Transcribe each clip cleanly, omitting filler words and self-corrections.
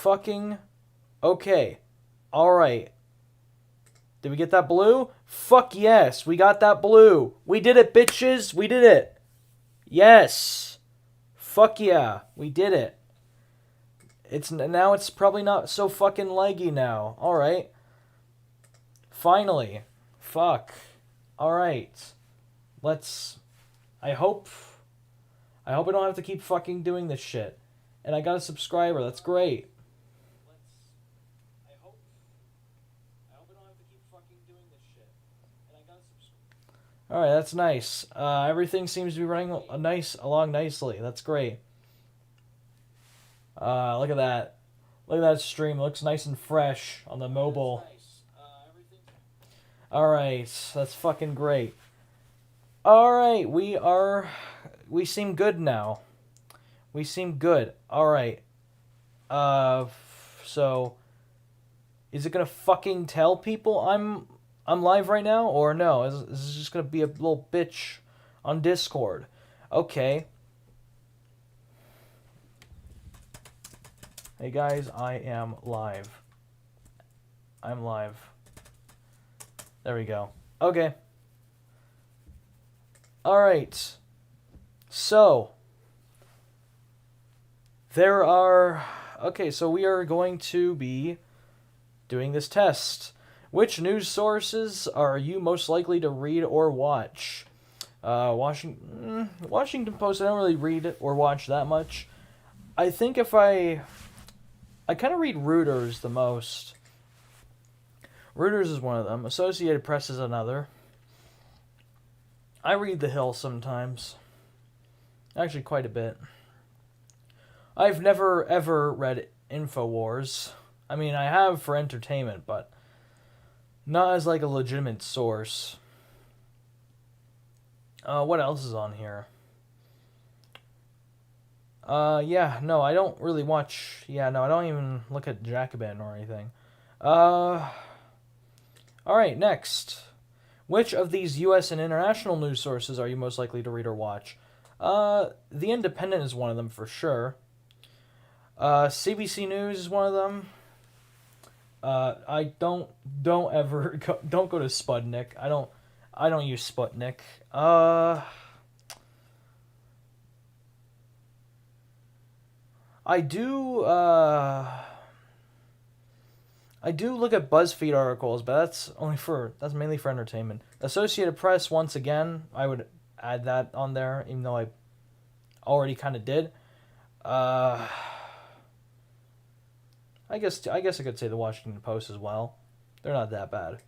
fucking... Okay. Alright. Did we get that blue? Fuck yes, we got that blue. We did it, bitches. We did it. Yes. Fuck yeah, we did it. Now it's probably not so fucking laggy now. Alright. Finally. Fuck. Alright. Let's... I hope I don't have to keep fucking doing this shit. And I got a subscriber. That's great. I hope I don't have to keep fucking doing this shit. And I got a subscriber. Alright, that's nice. Everything seems to be running along nicely. That's great. Look at that. Look at that stream. It looks nice and fresh on the mobile. Alright, that's fucking great. Alright, we seem good now. We seem good. Alright. So, is it gonna fucking tell people I'm live right now? Or no? Is this just gonna be a little bitch on Discord? Okay. Hey guys, I am live. I'm live. There we go. Okay. Alright. So. Okay, so we are going to be doing this test. Which news sources are you most likely to read or watch? Washington Post, I don't really read or watch that much. I think I kind of read Reuters the most. Reuters is one of them. Associated Press is another. I read The Hill sometimes. Actually, quite a bit. I've never, ever read InfoWars. I mean, I have for entertainment, but not as like a legitimate source. What else is on here? Yeah, no, I don't really watch... Yeah, no, I don't even look at Jacobin or anything. Alright, next. Which of these U.S. and international news sources are you most likely to read or watch? The Independent is one of them for sure. CBC News is one of them. I don't ever don't go to Sputnik. I don't use Sputnik. I do look at BuzzFeed articles, but that's mainly for entertainment. Associated Press, once again, I would add that on there, even though I already kind of did. I guess I could say the Washington Post as well. They're not that bad.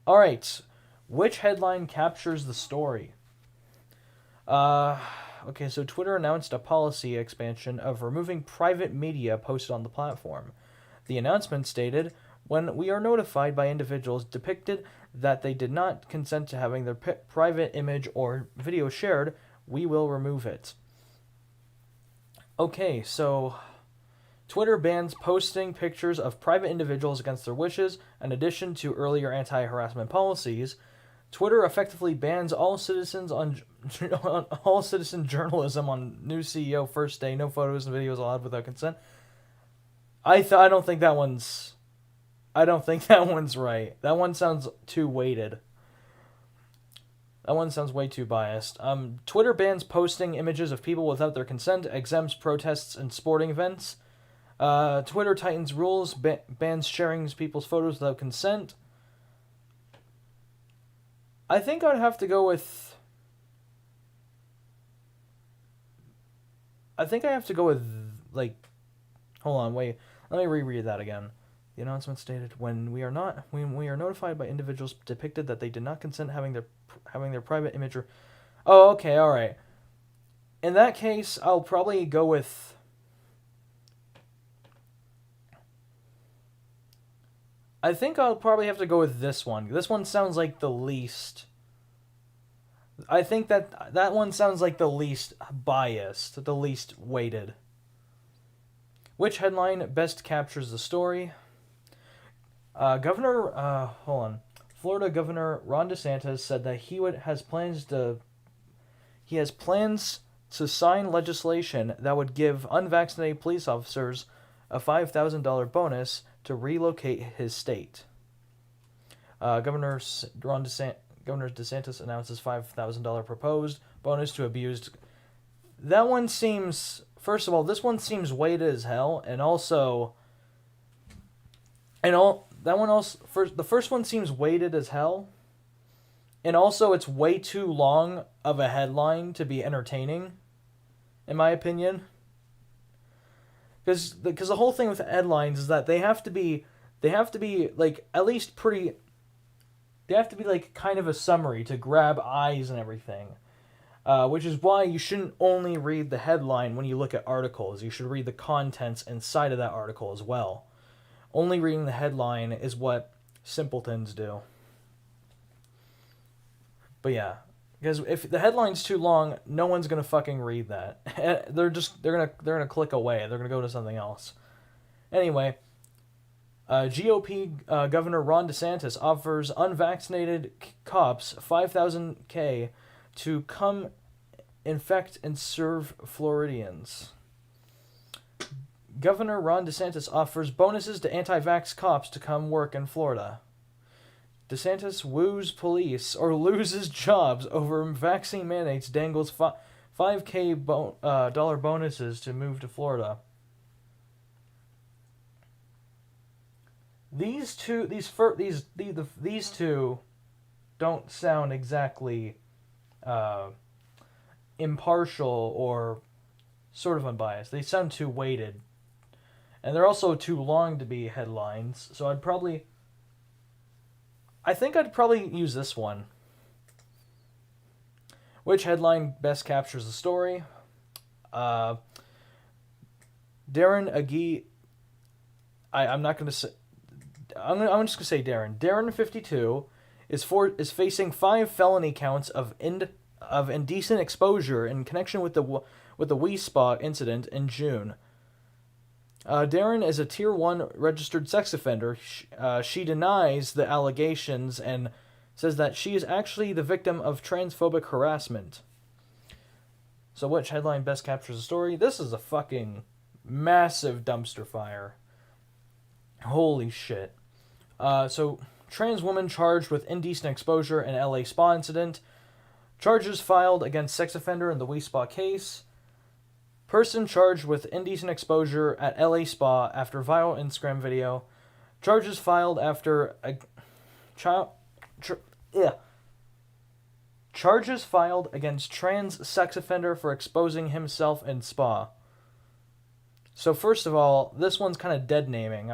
All right, which headline captures the story? Okay, so Twitter announced a policy expansion of removing private media posted on the platform. The announcement stated, when we are notified by individuals depicted that they did not consent to having their private image or video shared, we will remove it. Okay, so Twitter bans posting pictures of private individuals against their wishes. In addition to earlier anti-harassment policies, Twitter effectively bans all citizen journalism on new CEO first day. No photos and videos allowed without consent. I don't think that one's right. That one sounds too weighted. That one sounds way too biased. Twitter bans posting images of people without their consent, exempts protests and sporting events. Twitter tightens rules, bans sharing people's photos without consent. I think I'd have to go with... like... Hold on, wait. Let me reread that again. The announcement stated, when we are notified by individuals depicted that they did not consent having their private image or... Oh, okay, alright. In that case, I'll probably go with... I think I'll probably have to go with this one. This one sounds like the least... I think that one sounds like the least biased, the least weighted. Which headline best captures the story? Florida Governor Ron DeSantis said that he has plans to sign legislation that would give unvaccinated police officers a $5,000 bonus to relocate his state. Governor DeSantis announces $5,000 proposed bonus to abused. That one seems, first of all, this one seems weighted as hell, and also, the first one seems weighted as hell, and also it's way too long of a headline to be entertaining, in my opinion. Because the whole thing with the headlines is that they have to be like at least pretty. They have to be like kind of a summary to grab eyes and everything, which is why you shouldn't only read the headline when you look at articles. You should read the contents inside of that article as well. Only reading the headline is what simpletons do. But yeah, because if the headline's too long, no one's gonna fucking read that. they're gonna click away. They're gonna go to something else. Anyway, GOP Governor Ron DeSantis offers unvaccinated cops $5,000 to come infect and serve Floridians. Governor Ron DeSantis offers bonuses to anti-vax cops to come work in Florida. DeSantis woos police or loses jobs over vaccine mandates, dangles $5,000 dollar bonuses to move to Florida. These two don't sound exactly impartial or sort of unbiased. They sound too weighted, and they're also too long to be headlines. So I think I'd probably use this one. Which headline best captures the story? Darren Agee. I'm not going to say. I'm just gonna say Darren. Darren, 52, is facing 5 felony counts of indecent exposure in connection with the Wee Spa incident in June. Darren is a Tier 1 registered sex offender. She denies the allegations and says that she is actually the victim of transphobic harassment. So which headline best captures the story? This is a fucking massive dumpster fire. Holy shit. So, trans woman charged with indecent exposure in LA spa incident. Charges filed against sex offender in the Wee Spa case. Person charged with indecent exposure at LA spa after viral Instagram video. Charges filed after a Charges filed against trans sex offender for exposing himself in spa. So first of all, this one's kind of dead naming.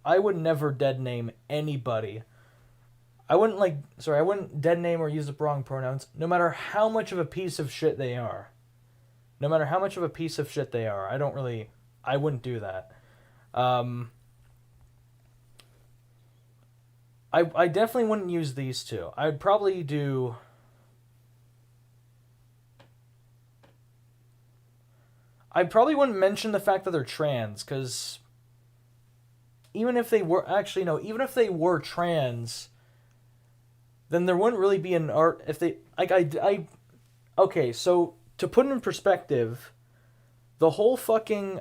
I would never dead name anybody. I wouldn't dead name or use the wrong pronouns, no matter how much of a piece of shit they are. I wouldn't do that. I definitely wouldn't use these two. I'd probably do... I probably wouldn't mention the fact that they're trans, because even if they were trans, then there wouldn't really be an art if they okay, so to put it in perspective, the whole fucking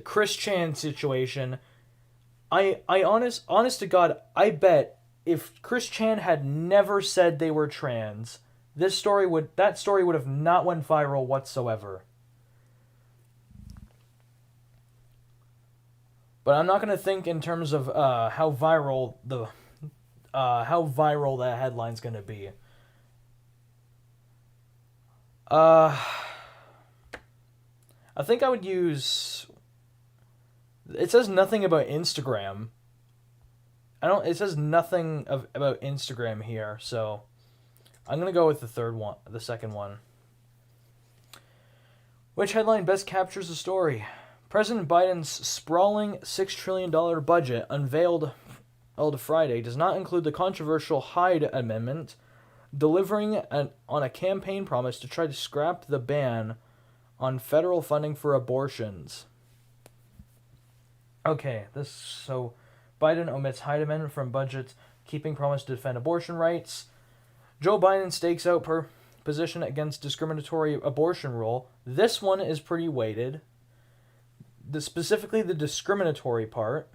Chris Chan situation, honest to God, I bet if Chris Chan had never said they were trans, that story would have not went viral whatsoever. But I'm not gonna think in terms of how viral that headline's gonna be. I think I would use. It says nothing about Instagram. It says nothing about Instagram here, so I'm gonna go with the second one. Which headline best captures the story? President Biden's sprawling $6 trillion budget unveiled Friday does not include the controversial Hyde Amendment, delivering on a campaign promise to try to scrap the ban on federal funding for abortions. Okay, so Biden omits Hyde Amendment from budget, keeping promise to defend abortion rights. Joe Biden stakes out position against discriminatory abortion rule. This one is pretty weighted. specifically the discriminatory part.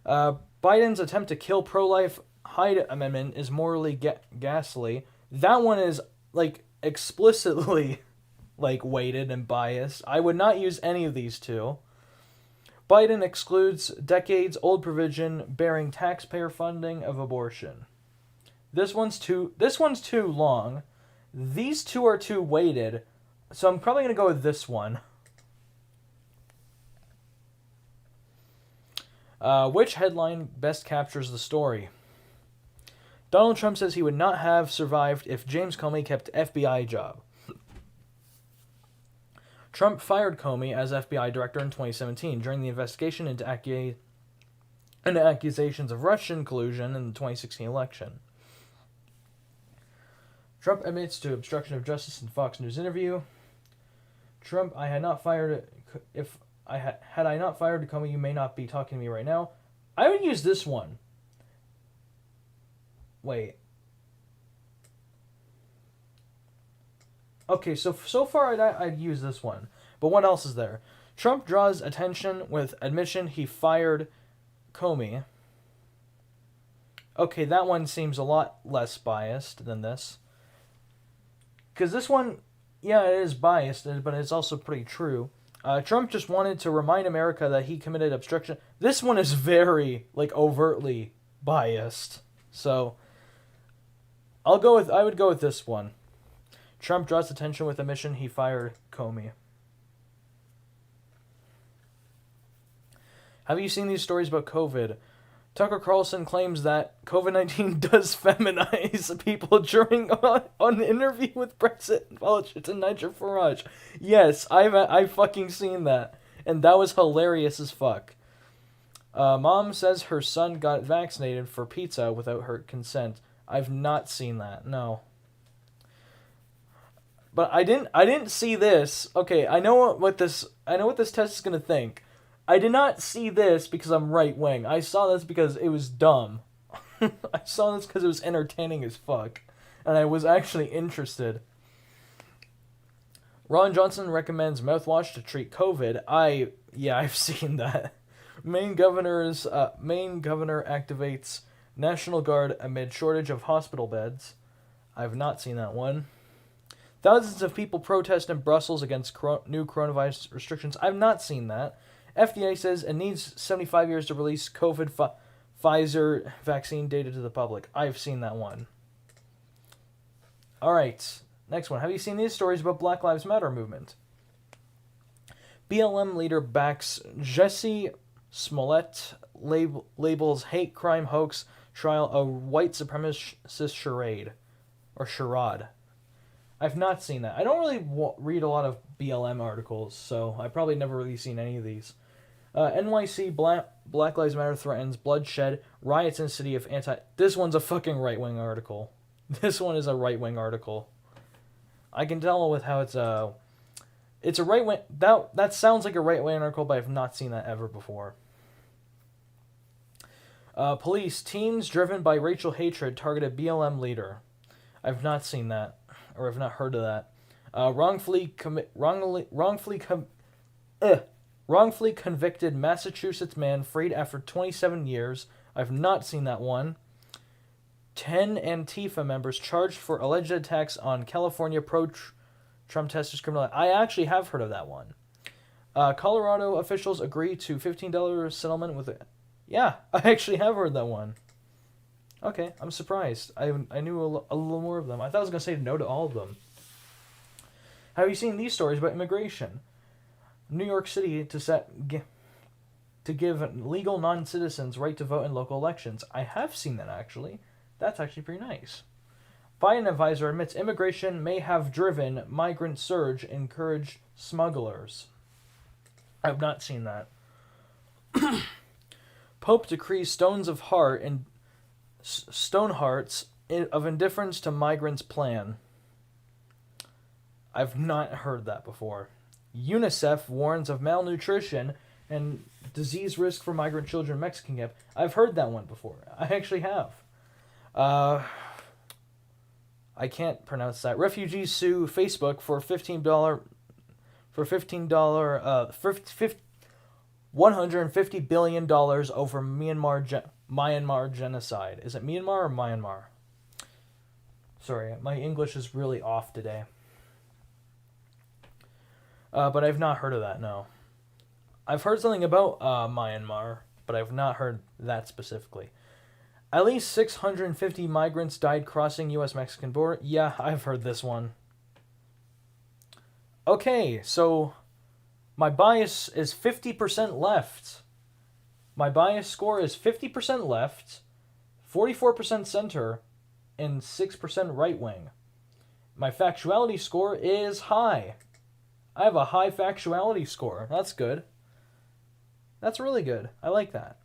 Biden's attempt to kill pro-life Hyde Amendment is morally ghastly. That one is, like, explicitly, like, weighted and biased. I would not use any of these two. Biden excludes decades-old provision bearing taxpayer funding of abortion. This one's too long. These two are too weighted, so I'm probably going to go with this one. Which headline best captures the story? Donald Trump says he would not have survived if James Comey kept FBI job. Trump fired Comey as FBI director in 2017 during the investigation into accusations of Russian collusion in the 2016 election. Trump admits to obstruction of justice in Fox News interview. Trump, had I not fired Comey, you may not be talking to me right now. I would use this one. Wait. Okay, so far I'd use this one. But what else is there? Trump draws attention with admission he fired Comey. Okay, that one seems a lot less biased than this. Because this one, yeah, it is biased, but it's also pretty true. Trump just wanted to remind America that he committed obstruction. This one is very, like, overtly biased. So, I would go with this one. Trump draws attention with admission he fired Comey. Have you seen these stories about COVID? Tucker Carlson claims that COVID-19 does feminize people during an interview with Brexit politician and Nigel Farage. Yes, I've fucking seen that, and that was hilarious as fuck. Mom says her son got vaccinated for pizza without her consent. I've not seen that. No. But I didn't see this. Okay, I know what this test is gonna think. I did not see this because I'm right wing. I saw this because it was dumb. I saw this because it was entertaining as fuck, and I was actually interested. Ron Johnson recommends mouthwash to treat COVID. I've seen that. Maine governor activates National Guard amid shortage of hospital beds. I've not seen that one. Thousands of people protest in Brussels against new coronavirus restrictions. I've not seen that. FDA says it needs 75 years to release COVID Pfizer vaccine data to the public. I've seen that one. All right, next one. Have you seen these stories about Black Lives Matter movement? BLM leader backs Jesse Smollett, labels hate crime hoax trial a white supremacist charade. I've not seen that. I don't really read a lot of BLM articles, so I've probably never really seen any of these. NYC Black Lives Matter threatens bloodshed, riots in city of This one's a fucking right-wing article. This one is a right-wing article. I can tell with how it's a right-wing... That sounds like a right-wing article, but I've not seen that ever before. Police, teens driven by racial hatred targeted BLM leader. I've not seen that, or I've not heard of that. Wrongfully convicted Massachusetts man freed after 27 years. I've not seen that one. 10 Antifa members charged for alleged attacks on California pro-Trump testers criminal. I actually have heard of that one. Colorado officials agree to $15 settlement with it. Yeah, I actually have heard that one. Okay, I'm surprised. I knew a little more of them. I thought I was going to say no to all of them. Have you seen these stories about immigration? New York City to give legal non-citizens right to vote in local elections. I have seen that, actually. That's actually pretty nice. Biden advisor admits immigration may have driven migrant surge, encouraged smugglers. I've not seen that. Pope decrees stone hearts of indifference to migrants' plan. I've not heard that before. UNICEF warns of malnutrition and disease risk for migrant children in Mexican camp. I've heard that one before. I actually have. I can't pronounce that. Refugees sue Facebook for $15 for $150 billion over Myanmar genocide. Is it Myanmar or Myanmar? Sorry, my English is really off today. But I've not heard of that, no. I've heard something about Myanmar, but I've not heard that specifically. At least 650 migrants died crossing U.S.-Mexican border. Yeah, I've heard this one. Okay, so my bias is 50% left. My bias score is 50% left, 44% center, and 6% right wing. My factuality score is high. I have a high factuality score. That's good. That's really good. I like that.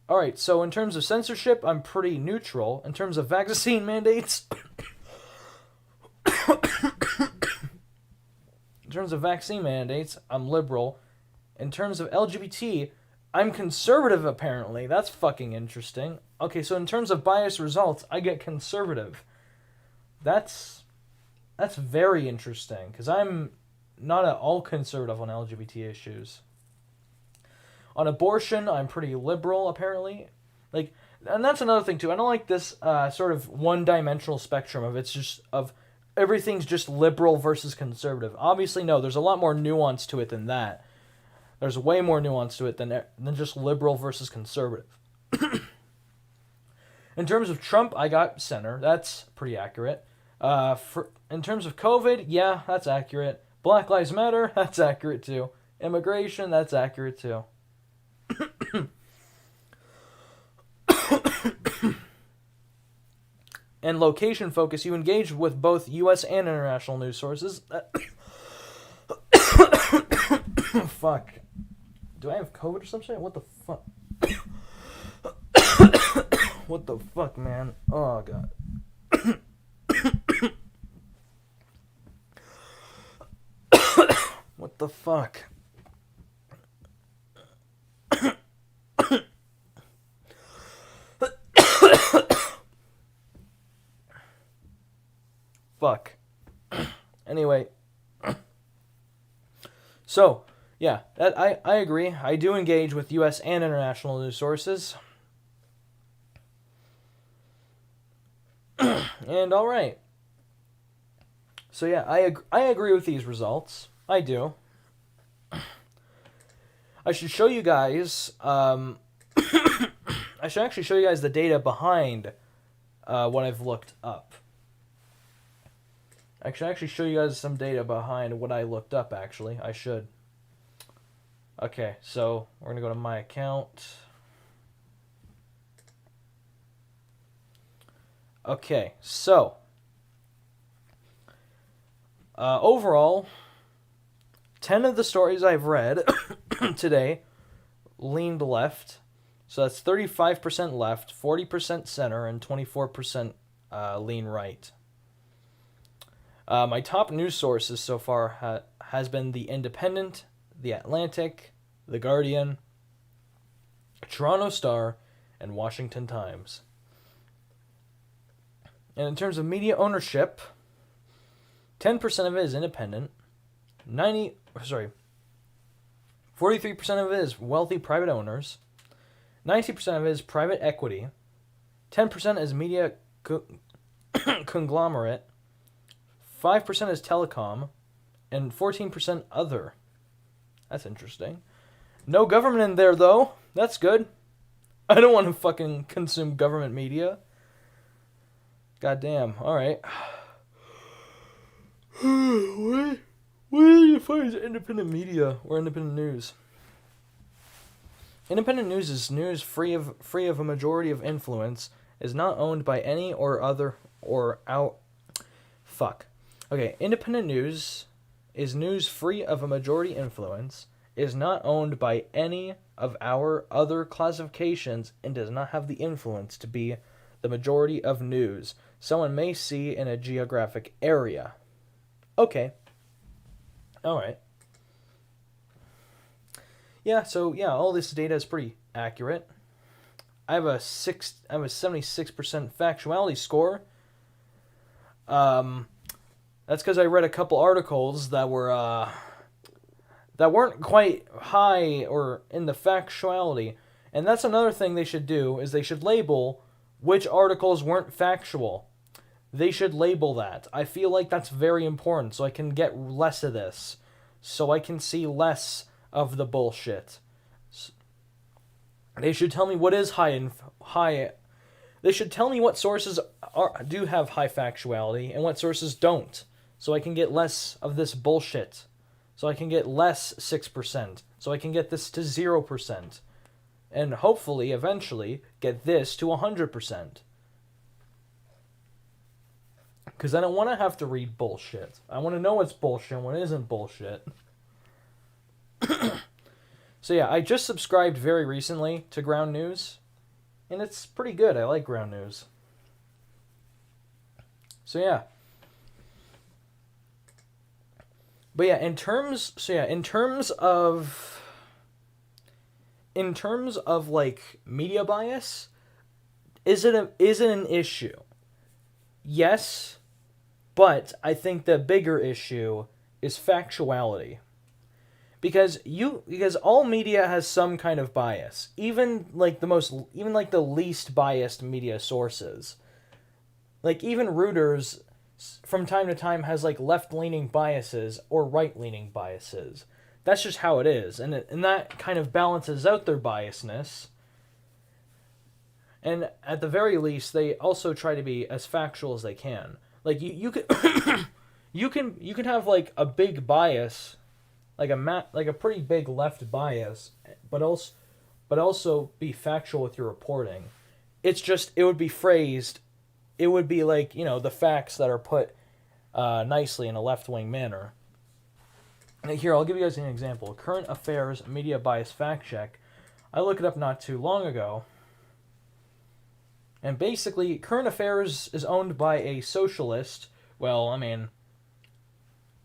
Alright, so in terms of censorship, I'm pretty neutral. In terms of vaccine mandates... I'm liberal. In terms of LGBT, I'm conservative, apparently. That's fucking interesting. Okay, so in terms of biased results, I get conservative. That's very interesting, because I'm not at all conservative on LGBT issues. On abortion, I'm pretty liberal, apparently. Like, and that's another thing, too. I don't like this sort of one-dimensional spectrum of everything's just liberal versus conservative. Obviously, no, there's a lot more nuance to it than that. There's way more nuance to it than just liberal versus conservative. In terms of Trump, I got center. That's pretty accurate. In terms of COVID, yeah, that's accurate. Black Lives Matter, that's accurate too. Immigration, that's accurate too. And location focus, you engage with both U.S. and international news sources. Fuck. Do I have COVID or some shit? What the fuck? What the fuck, man? Oh, God. What the fuck? Fuck. Anyway. So, yeah, I agree. I do engage with U.S. and international news sources. And alright. So yeah, I agree with these results. I do. I should show you guys, I should actually show you guys the data behind what I've looked up. I should actually show you guys some data behind what I looked up, actually. I should. Okay, so we're going to go to my account. Okay, so overall, 10 of the stories I've read today leaned left. So that's 35% left, 40% center, and 24% lean right. My top news sources so far has been The Independent, The Atlantic, The Guardian, Toronto Star, and Washington Times. And in terms of media ownership, 10% of it is independent, 43% of it is wealthy private owners, 90% of it is private equity, 10% is media conglomerate, 5% is telecom, and 14% other. That's interesting. No government in there, though. That's good. I don't want to fucking consume government media. Goddamn. Alright. What do you find as independent media or independent news? Independent news is news free of a majority of influence, is not owned by any or other or out. Fuck. Okay, independent news is news free of a majority influence, is not owned by any of our other classifications, and does not have the influence to be the majority of news someone may see in a geographic area. Okay. Alright. Yeah, so yeah, all this data is pretty accurate. I have a 76% factuality score. That's because I read a couple articles that were that weren't quite high or in the factuality. And that's another thing they should do, is they should label which articles weren't factual. They should label that. I feel like that's very important, so I can get less of this. So I can see less of the bullshit. They should tell me what is high. They should tell me what sources do have high factuality and what sources don't, so I can get less of this bullshit. So I can get less 6%. So I can get this to 0%. And hopefully, eventually, get this to 100%. Because I don't want to have to read bullshit. I want to know what's bullshit and what isn't bullshit. So yeah, I just subscribed very recently to Ground News. And it's pretty good. I like Ground News. So yeah. But yeah, in terms of like media bias, is it an issue? Yes, but I think the bigger issue is factuality. Because all media has some kind of bias, even the least biased media sources. Like even Reuters from time to time has like left-leaning biases or right-leaning biases. That's just how it is, and that kind of balances out their biasness. And at the very least, they also try to be as factual as they can. Like you could you can have like a big bias, like a pretty big left bias, but also be factual with your reporting. It's just it would be phrased. It would be like, the facts that are put nicely in a left-wing manner. Here, I'll give you guys an example. Current Affairs Media Bias Fact Check. I looked it up not too long ago. And basically, Current Affairs is owned by a socialist. Well, I mean,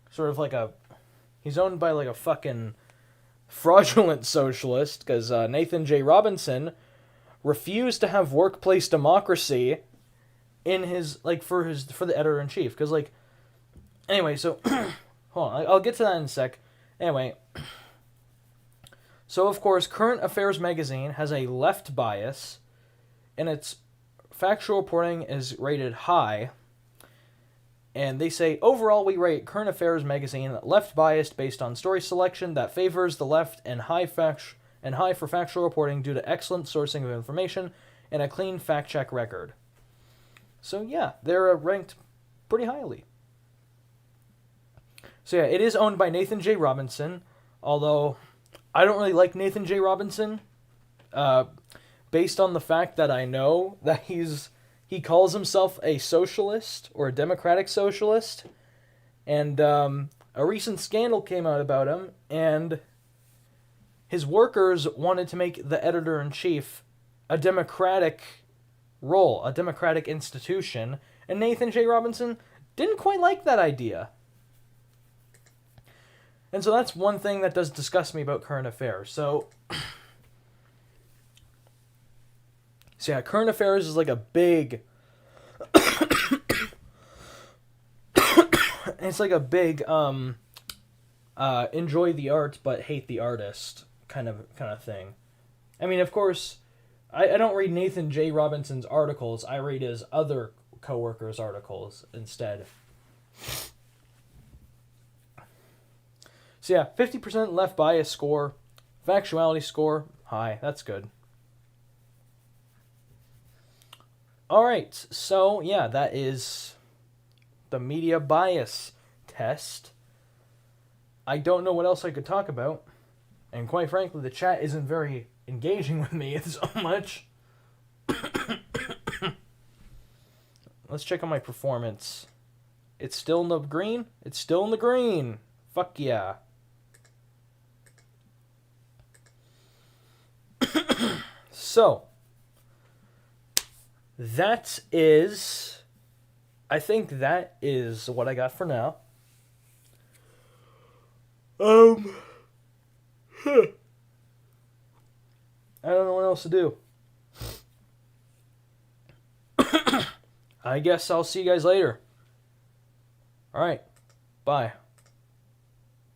sort of like he's owned by like a fucking fraudulent socialist, because Nathan J. Robinson refused to have workplace democracy in his, for the editor-in-chief. Because, anyway, so, hold on, I'll get to that in a sec. Anyway, so, of course, Current Affairs magazine has a left bias, and its factual reporting is rated high. And they say, overall, we rate Current Affairs magazine left-biased based on story selection that favors the left and high for factual reporting due to excellent sourcing of information and a clean fact-check record. So, yeah, they're ranked pretty highly. So, yeah, it is owned by Nathan J. Robinson, although I don't really like Nathan J. Robinson, based on the fact that I know that he calls himself a socialist or a democratic socialist, and a recent scandal came out about him, and his workers wanted to make the editor-in-chief a democratic role, a democratic institution, and Nathan J. Robinson didn't quite like that idea. And so that's one thing that does disgust me about Current Affairs. So yeah, Current Affairs is like a big it's like a big enjoy the art but hate the artist kind of thing. I mean, of course, I don't read Nathan J. Robinson's articles. I read his other coworkers' articles instead. So yeah, 50% left bias score, factuality score high. That's good. Alright, so yeah, that is the media bias test. I don't know what else I could talk about. And quite frankly, the chat isn't very engaging with me so much. Let's check on my performance. It's still in the green? It's still in the green. Fuck yeah. So, I think that is what I got for now. I don't know what else to do. I guess I'll see you guys later. Alright, bye.